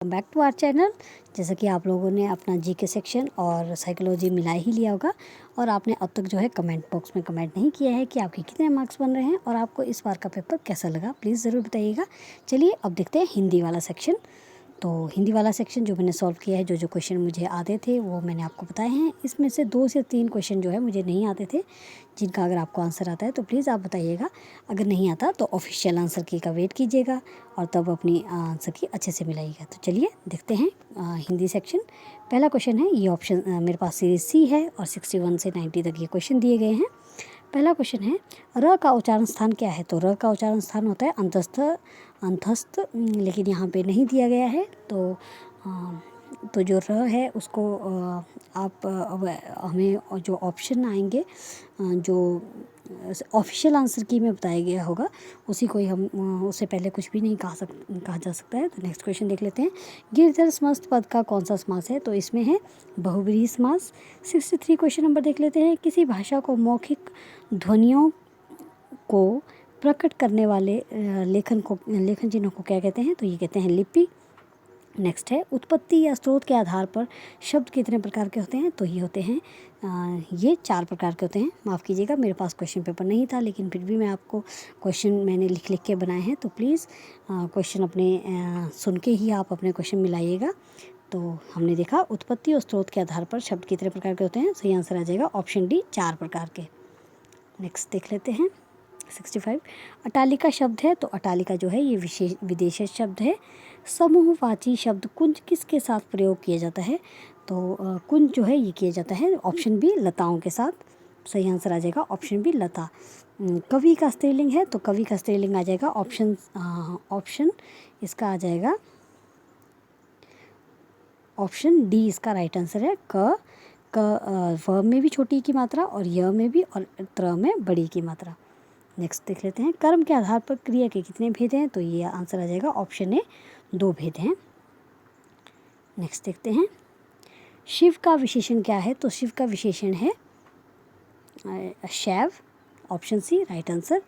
Back to our channel. जैसा कि आप लोगों ने अपना जीके सेक्शन और साइकोलॉजी मिला ही लिया होगा और आपने अब तक जो है कमेंट बॉक्स में कमेंट नहीं किया है कि आपके कितने मार्क्स बन रहे हैं और आपको इस बार का पेपर कैसा लगा, प्लीज़ ज़रूर बताइएगा। चलिए अब देखते हैं हिंदी वाला सेक्शन। तो हिंदी वाला सेक्शन जो मैंने सॉल्व किया है, जो क्वेश्चन मुझे आते थे वो मैंने आपको बताए हैं। इसमें से 2 से 3 क्वेश्चन जो है मुझे नहीं आते थे, जिनका अगर आपको आंसर आता है तो प्लीज़ आप बताइएगा। अगर नहीं आता तो ऑफिशियल आंसर की का वेट कीजिएगा और तब अपनी आंसर की अच्छे से मिलाइएगा। तो चलिए देखते हैं हिंदी सेक्शन। पहला क्वेश्चन है, ये ऑप्शन मेरे पास सीरीज सी है और 61 से 90 तक ये क्वेश्चन दिए गए हैं। पहला क्वेश्चन है, र का उच्चारण स्थान क्या है? तो र का उच्चारण स्थान होता है अंतस्थ, अंतस्थ, लेकिन यहाँ पे नहीं दिया गया है। तो जो र है उसको आप हमें जो ऑप्शन आएंगे, जो ऑफिशियल आंसर की में बताया गया होगा उसी को ही हम, उससे पहले कुछ भी नहीं कहा जा सकता है। तो नेक्स्ट क्वेश्चन देख लेते हैं। गिरधर समस्त पद का कौन सा समास है? तो इसमें है बहुब्रीहि समास। 63 क्वेश्चन नंबर देख लेते हैं। किसी भाषा को मौखिक ध्वनियों को प्रकट करने वाले लेखन चिन्हों को क्या कहते हैं? तो ये कहते हैं लिपि। नेक्स्ट है, उत्पत्ति या स्रोत के आधार पर शब्द कितने प्रकार के होते हैं? तो ये होते हैं ये 4 प्रकार के होते हैं। माफ़ कीजिएगा, मेरे पास क्वेश्चन पेपर नहीं था, लेकिन फिर भी मैं आपको क्वेश्चन मैंने लिख के बनाए हैं। तो प्लीज़ क्वेश्चन अपने सुन के ही आप अपने क्वेश्चन मिलाइएगा। तो हमने देखा उत्पत्ति और स्रोत के आधार पर शब्द कितने प्रकार के होते हैं। सही आंसर आ जाएगा ऑप्शन डी, 4 प्रकार के। नेक्स्ट देख लेते हैं 65। अटालिका शब्द है, तो अटालिका जो है ये विदेशी शब्द है। समूहवाची शब्द कुंज किसके साथ प्रयोग किया जाता है? तो कुंज जो है ये किया जाता है ऑप्शन बी, लताओं के साथ। सही आंसर आ जाएगा ऑप्शन बी, लता। कवि का स्त्रीलिंग है, तो कवि का स्त्रीलिंग आ जाएगा ऑप्शन इसका आ जाएगा ऑप्शन डी, इसका राइट आंसर है। व में भी छोटी की मात्रा और य में भी और त्र में बड़ी की मात्रा। नेक्स्ट देख लेते हैं। कर्म के आधार पर क्रिया के कितने भेद हैं? तो ये आंसर आ जाएगा ऑप्शन ए, 2 भेद हैं। नेक्स्ट देखते हैं। शिव का विशेषण क्या है? तो शिव का विशेषण है शैव, ऑप्शन सी राइट आंसर।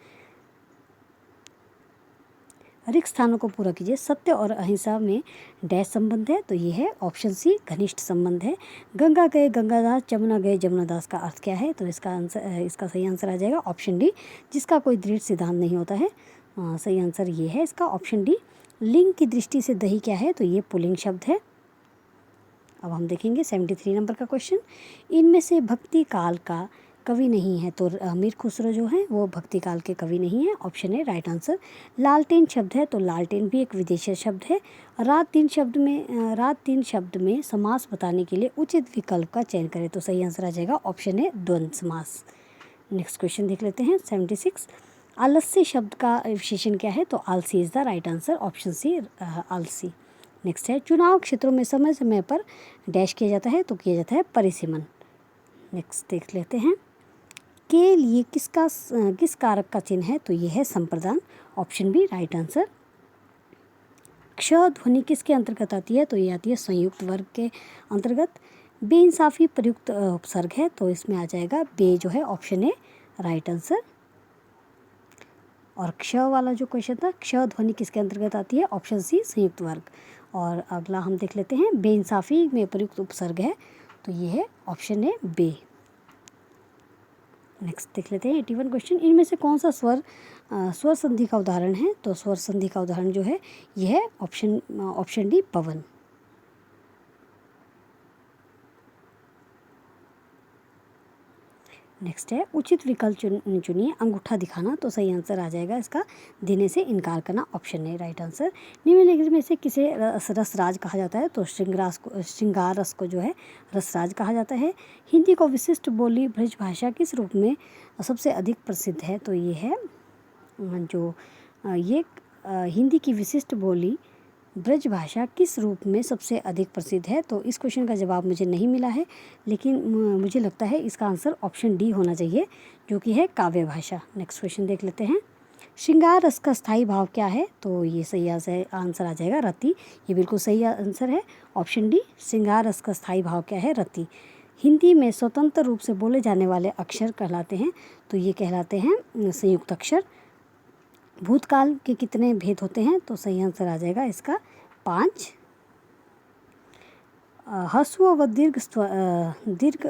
रिक्त स्थानों को पूरा कीजिए। सत्य और अहिंसा में डैश संबंध है, तो ये है ऑप्शन सी, घनिष्ठ संबंध है। गंगा गए गंगादास, जमुना गए जमुनादास का अर्थ क्या है? तो इसका सही आंसर आ जाएगा ऑप्शन डी, जिसका कोई दृढ़ सिद्धांत नहीं होता है। सही आंसर ये है इसका ऑप्शन डी। लिंग की दृष्टि से दही क्या है? तो ये पुल्लिंग शब्द है। अब हम देखेंगे 73 नंबर का क्वेश्चन। इनमें से भक्ति काल का कवि नहीं है, तो मीर खुसरो जो है वो भक्ति काल के कवि नहीं है, ऑप्शन है राइट आंसर। लालटेन शब्द है, तो लालटेन भी एक विदेशी शब्द है। रात तीन शब्द में समास बताने के लिए उचित विकल्प का चयन करें, तो सही आंसर आ जाएगा ऑप्शन है द्वंद्व समास। नेक्स्ट क्वेश्चन देख लेते हैं 76। आलस्य शब्द का विशेषण क्या है? तो आलसी is the right answer, option C आलसी। नेक्स्ट है, चुनाव क्षेत्रों में समय समय पर डैश किया जाता है, तो किया जाता है परिसीमन। नेक्स्ट देख लेते हैं। के लिए किस कारक का चिन्ह है? तो ये है संप्रदान, ऑप्शन बी राइट आंसर। क्ष ध्वनि किसके अंतर्गत आती है? तो ये आती है संयुक्त वर्ग के अंतर्गत। बेइंसाफी प्रयुक्त उपसर्ग है, तो इसमें आ जाएगा बे जो है ऑप्शन ए राइट आंसर। और क्ष वाला जो क्वेश्चन था, क्ष ध्वनि किसके अंतर्गत आती है? ऑप्शन सी संयुक्त वर्ग। और अगला हम देख लेते हैं, बेइंसाफी में प्रयुक्त उपसर्ग है, तो ये है ऑप्शन ए बे। नेक्स्ट देख लेते हैं 81 क्वेश्चन। इनमें से कौन सा स्वर संधि का उदाहरण है? तो स्वर संधि का उदाहरण जो है यह है ऑप्शन डी पवन। नेक्स्ट है, उचित विकल्प चुनिए। अंगूठा दिखाना, तो सही आंसर आ जाएगा इसका देने से इनकार करना, ऑप्शन है राइट आंसर। निम्नलिखित में से किसे रसराज कहा जाता है? तो श्रृंगार रस को जो है रसराज कहा जाता है। हिंदी को विशिष्ट बोली ब्रजभाषा किस रूप में सबसे अधिक प्रसिद्ध है? तो ये है हिंदी की विशिष्ट बोली ब्रजभाषा किस रूप में सबसे अधिक प्रसिद्ध है? तो इस क्वेश्चन का जवाब मुझे नहीं मिला है, लेकिन मुझे लगता है इसका आंसर ऑप्शन डी होना चाहिए, जो कि है काव्य भाषा। नेक्स्ट क्वेश्चन देख लेते हैं। श्रृंगार रस का स्थायी भाव क्या है? तो ये सही आंसर आ जाएगा रति। ये बिल्कुल सही आंसर है ऑप्शन डी। श्रृंगार रस का स्थायी भाव क्या है? रति। हिंदी में स्वतंत्र रूप से बोले जाने वाले अक्षर कहलाते हैं, तो ये कहलाते हैं संयुक्त अक्षर। भूतकाल के कितने भेद होते हैं? तो सही आंसर आ जाएगा इसका 5। ह्रस्व व दीर्घ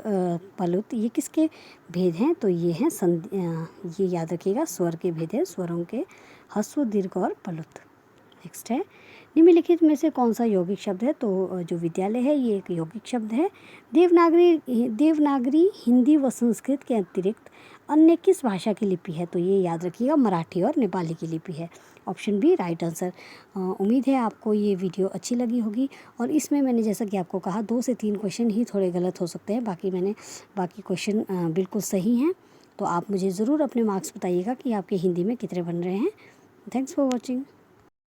पलुत ये किसके भेद हैं? तो ये हैं ये याद रखिएगा स्वर के भेद हैं, स्वरों के ह्रस्व, दीर्घ और पलुत। नेक्स्ट है निम्नलिखित में से कौन सा यौगिक शब्द है? तो जो विद्यालय है ये एक यौगिक शब्द है। देवनागरी हिंदी व संस्कृत के अतिरिक्त अन्य किस भाषा की लिपि है? तो ये याद रखिएगा मराठी और नेपाली की लिपि है। Option B right answer. उम्मीद है आपको ये वीडियो अच्छी लगी होगी और इसमें मैंने जैसा कि आपको कहा 2 से 3 क्वेश्चन ही थोड़े गलत हो सकते हैं, बाकी क्वेश्चन बिल्कुल सही हैं। तो आप मुझे ज़रूर अपने मार्क्स बताइएगा कि आपके हिंदी में कितने बन रहे हैं। Thanks for watching.